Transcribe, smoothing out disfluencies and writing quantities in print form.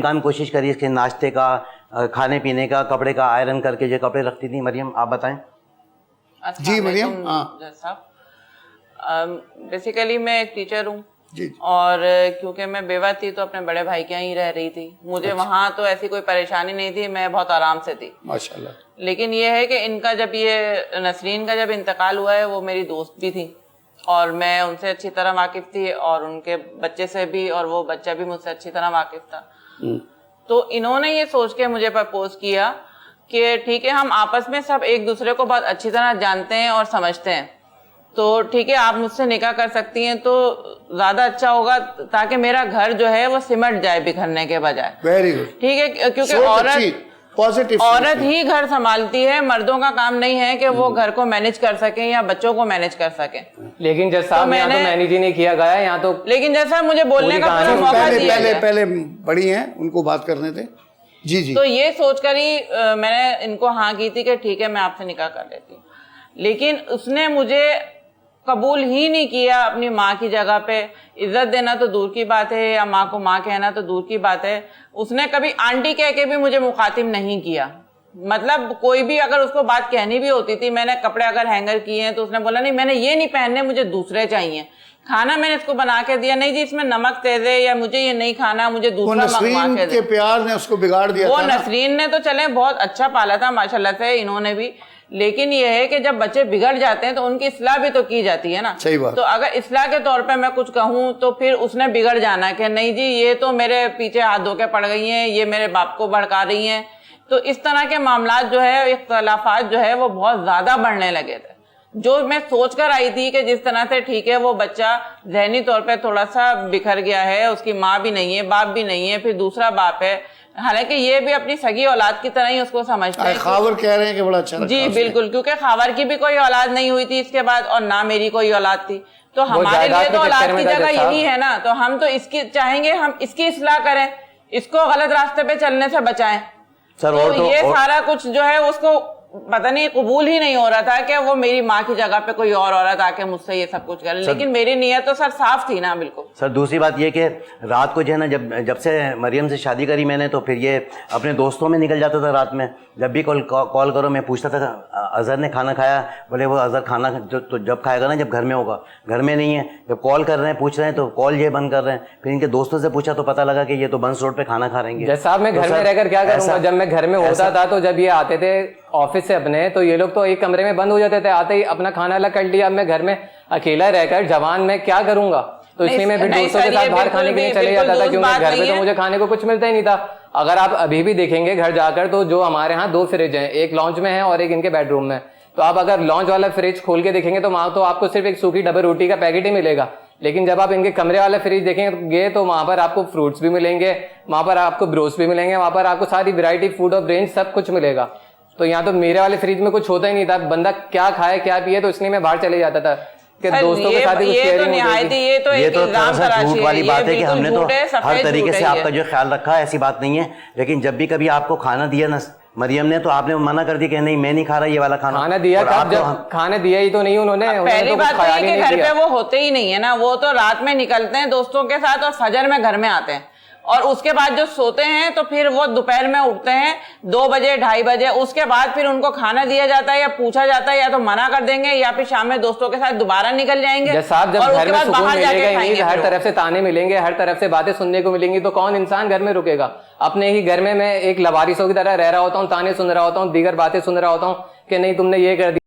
کام کوشش کری اس کے ناشتے کا, کھانے پینے کا, کپڑے کا آئرن کر کے جو کپڑے رکھتی تھی. مریم آپ بتائیں. جی مریم. بیسیکلی میں ایک ٹیچر ہوں جی. اور کیونکہ میں بیوہ تھی تو اپنے بڑے بھائی کے یہاں ہی رہ رہی تھی. مجھے وہاں تو ایسی کوئی پریشانی نہیں تھی, میں بہت آرام سے تھی ماشاءاللہ. لیکن یہ ہے کہ ان کا جب یہ نسرین کا جب انتقال ہوا ہے, وہ میری دوست بھی تھی اور میں ان سے اچھی طرح واقف تھی اور ان کے بچے سے بھی, اور وہ بچہ بھی مجھ سے اچھی طرح واقف تھا. تو انہوں نے یہ سوچ کے مجھے پرپوز کیا کہ ٹھیک ہے ہم آپس میں سب ایک دوسرے کو بہت اچھی طرح جانتے ہیں اور سمجھتے ہیں, تو ٹھیک ہے آپ مجھ سے نکاح کر سکتی ہیں تو زیادہ اچھا ہوگا تاکہ میرا گھر جو ہے وہ سمٹ جائے بکھرنے کے بجائے. Very good. ٹھیک ہے کیونکہ عورت ہی گھر سنبھالتی ہے, مردوں کا کام نہیں ہے کہ وہ گھر کو مینج کر سکیں یا بچوں کو مینج کر سکیں. لیکن جیسا یہاں تو مینج ہی نہیں کیا گیا یہاں تو, لیکن جیسا مجھے بولنے کا پورا موقع دیا گیا. پہلے بڑی ہیں ان کو بات کرنے تھے. جی جی. تو یہ سوچ کر ہی میں نے ان کو ہاں کی تھی کہ ٹھیک ہے میں آپ سے نکاح کر لیتی ہوں. لیکن اس نے مجھے قبول ہی نہیں کیا اپنی ماں کی جگہ پہ. عزت دینا تو دور کی بات ہے یا ماں کو ماں کہنا تو دور کی بات ہے, اس نے کبھی آنٹی کہہ کے بھی مجھے مخاطب نہیں کیا. مطلب کوئی بھی اگر اس کو بات کہنی بھی ہوتی تھی, میں نے کپڑے اگر ہینگر کیے ہیں تو اس نے بولا نہیں میں نے یہ نہیں پہننے, مجھے دوسرے چاہیے. کھانا میں نے اس کو بنا کے دیا, نہیں جی اس میں نمک تیز ہے یا مجھے یہ نہیں کھانا, مجھے دوسرا منگوا کے دے. پیار نے اس کو بگاڑ دیا. وہ نسرین نے تو چلے بہت اچھا پالا تھا ماشاءاللہ سے انہوں نے بھی, لیکن یہ ہے کہ جب بچے بگڑ جاتے ہیں تو ان کی اصلاح بھی تو کی جاتی ہے نا. صحیح بات. تو اگر اصلاح کے طور پہ میں کچھ کہوں تو پھر اس نے بگڑ جانا کہ نہیں جی یہ تو میرے پیچھے ہاتھ دھو کے پڑ گئی ہیں, یہ میرے باپ کو بھڑکا رہی ہیں. تو اس طرح کے معاملات جو ہے, اختلافات جو ہے وہ بہت زیادہ بڑھنے لگے تھے. جو میں سوچ کر آئی تھی کہ جس طرح سے ٹھیک ہے وہ بچہ ذہنی طور پہ تھوڑا سا بکھر گیا ہے, اس کی ماں بھی نہیں ہے, باپ بھی نہیں ہے, پھر دوسرا باپ ہے, حالانکہ یہ بھی اپنی سگی اولاد کی طرح ہی اس کو سمجھتے ہیں. خاور کہہ رہے ہیں کہ بڑا اچھا. جی بالکل, کیونکہ خاور کی بھی کوئی اولاد نہیں ہوئی تھی اس کے بعد اور نہ میری کوئی اولاد تھی, تو ہمارے لیے تو اولاد کی جگہ یہی ہے نا. تو ہم تو اس کی چاہیں گے ہم اس کی اصلاح کریں, اس کو غلط راستے پہ چلنے سے بچائیں. تو یہ سارا کچھ جو ہے اس کو پتہ نہیں قبول ہی نہیں ہو رہا تھا کہ وہ میری ماں کی جگہ پہ کوئی اور عورت آ کے مجھ سے یہ سب کچھ کرے. لیکن میری نیت تو سر صاف تھی نا. بالکل سر. دوسری بات یہ کہ رات کو جو ہے نا جب سے مریم سے شادی کری میں نے, تو پھر یہ اپنے دوستوں میں نکل جاتا تھا رات میں. جب بھی کال کرو میں پوچھتا تھا اظہر نے کھانا کھایا, بولے وہ اظہر کھانا تو جب کھائے گا نا جب گھر میں ہوگا, گھر میں نہیں ہے. جب کال کر رہے ہیں پوچھ رہے ہیں تو کال یہ بند کر رہے ہیں. پھر ان کے دوستوں سے پوچھا تو پتہ لگا کہ یہ تو بنس روڈ پہ کھانا کھا رہیں گے. صاحب میں گھر میں رہ کر کیا کروں گا, جب میں گھر میں ہوتا تھا تو جب یہ آتے تھے آفس سے اپنے, تو یہ لوگ تو ایک کمرے میں بند ہو جاتے تھے, آتے ہی اپنا کھانا الگ کر لیا. اب میں گھر میں اکیلا رہ کر جوان میں کیا کروں گا, تو اس لیے میں پھر دوستوں کے ساتھ باہر کھانے کے لیے چلے جاتا تھا, کیونکہ گھر پہ تو مجھے کھانے کو کچھ ملتا ہی نہیں تھا. اگر آپ ابھی بھی دیکھیں گے گھر جا کر تو جو ہمارے ہاں 2 فریج ہیں, ایک لانچ میں ہے اور ایک ان کے بیڈ روم میں. تو آپ اگر لانچ والا فریج کھول کے دیکھیں گے تو وہاں تو آپ کو صرف ایک سوکھی ڈبل روٹی کا پیکٹ ہی ملے گا. لیکن جب آپ ان کے کمرے والا فریج دیکھیں گے تو وہاں پر آپ کو فروٹس بھی ملیں گے, وہاں پر آپ کو بروس بھی ملیں گے, وہاں پر آپ کو ساری ویرائٹی فوڈ آف رینج سب کچھ ملے گا. تو یہاں تو میرے والے فریج میں کچھ ہوتا ہی نہیں تھا, بندہ کیا کھائے کیا پیے, تو اس لیے میں باہر چلے جاتا تھا کہ دوستوں کے ساتھ یہ تو جھوٹ والی بات ہے کہ ہم نے تو ہر طریقے سے آپ کا جو خیال رکھا ہے, ایسی بات نہیں ہے. لیکن جب بھی کبھی آپ کو کھانا دیا نا مریم نے, تو آپ نے منع کر دیا کہ نہیں میں نہیں کھا رہا یہ والا کھانا. کھانا دیا کھانا دیا ہی تو نہیں انہوں نے. پہلی بات یہ کہ گھر پہ وہ ہوتے ہی نہیں ہے نا, وہ تو رات میں نکلتے ہیں دوستوں کے ساتھ اور فجر میں گھر میں آتے ہیں, اور اس کے بعد جو سوتے ہیں تو پھر وہ دوپہر میں اٹھتے ہیں 2 بجے 2:30 بجے. اس کے بعد پھر ان کو کھانا دیا جاتا ہے یا پوچھا جاتا ہے, یا تو منع کر دیں گے یا پھر شام میں دوستوں کے ساتھ دوبارہ نکل جائیں گے. صاحب جب گھر میں سکون ملے گا ہی نہیں, ہر طرف سے تانے ملیں گے, ہر طرف سے باتیں سننے کو ملیں گی, تو کون انسان گھر میں رکے گا. اپنے ہی گھر میں ایک لوارثوں کی طرح رہ رہا ہوتا ہوں, تانے سن رہا ہوتا ہوں, دیگر باتیں سن رہا ہوتا ہوں کہ نہیں تم نے یہ کر دیا.